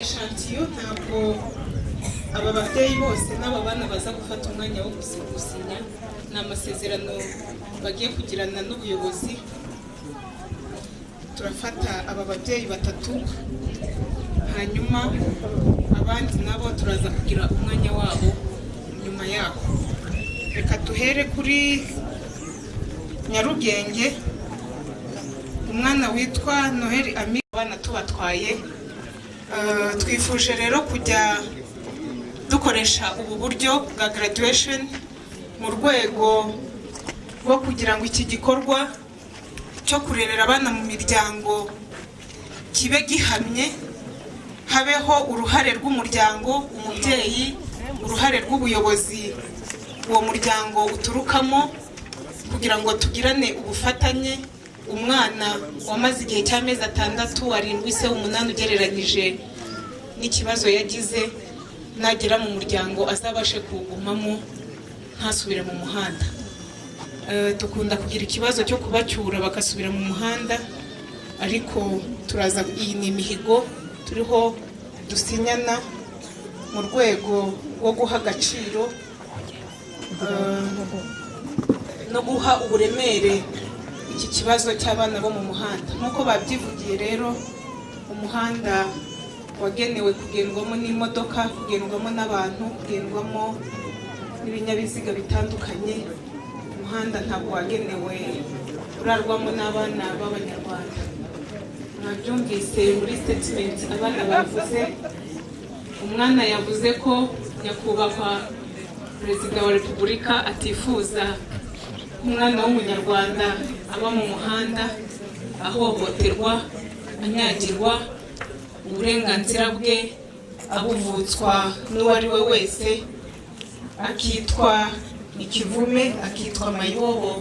eshantiyo ntabwo aba babyeyi bose n'aba bana baza gufata umwanya wo gusinya. Ni amasezerano bagiye kugirana n'ubuyobozi. Turafata aba babyeyi batatu, hanyuma abandi nabo turaza kugira umwanya wabo nyuma yaho. Reka duhere kuri Nyarugenge, umwana witwa Noheli Ami. Abana tubatwaye, twifuje rero kujya dukoresha ubu buryo bwa graduation mu rwego rwo kugira ngo iki gikorwa cyo kurerera abana mu miryango kibe gihamye, habeho uruhare rw'umuryango, umubyeyi, uruhare rw'ubuyobozi uwo muryango uturukamo, kugira ngo tugirane ubufatanye. Umwana wamaze igihe cy'amezi 6, 7, 8 ugereranyije n'ikibazo yagize, nagera mu muryango azabashe kugumamo ntasubire mu muhanda. Dukunda kugira ikibazo cyo kubacyura bagasubira mu muhanda, ariko turaza, iyi ni imihigo turiho dusinyana mu rwego rwo guha agaciro no guha uburemere iki kibazo cy'abana bo mu muhanda. Nk'uko babyivugiye rero, umuhanda wagenewe kugendwamo n'imodoka, kugendwamo n'abantu, kugendwamo n'ibinyabiziga bitandukanye. Umuhanda ntabwo wagenewe urarwamo n'abana b'Abanyarwanda. Mwabyumvise muri statement abana bavuze. Umwana yavuze ko nyakubahwa Perezida wa Repubulika atifuza umwana w'Umunyarwanda aba mu muhanda ahohoterwa, anyagirwa, uburenganzira bwe abuvutswa n'uwo ari we wese, akitwa ikivume, akitwa mayibobo,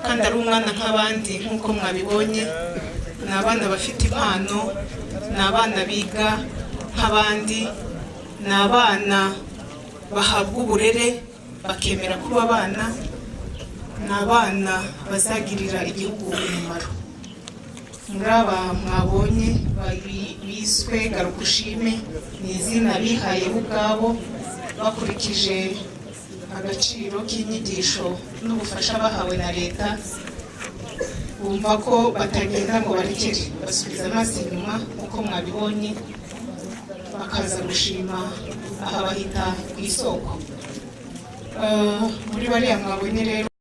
kandi ari umwana nk'abandi. Nk'uko mwabibonye, ni abana bafite impano, ni abana biga nk'abandi, ni abana bahabwa uburere bakemera kuba abana, ni abana bazagirira igihugu umumaro. Muri aba mwabonye biswe Garukushime, ni izina bihaye bo ubwabo bakurikije agaciro k'inyigisho n'ubufasha bahawe na leta. Bumva ko batagenda ngo barekere, basubiza amaso inyuma uko mwabibonye, bakaza gushima aha bahita ku isoko. Muri bariya mwabonye rero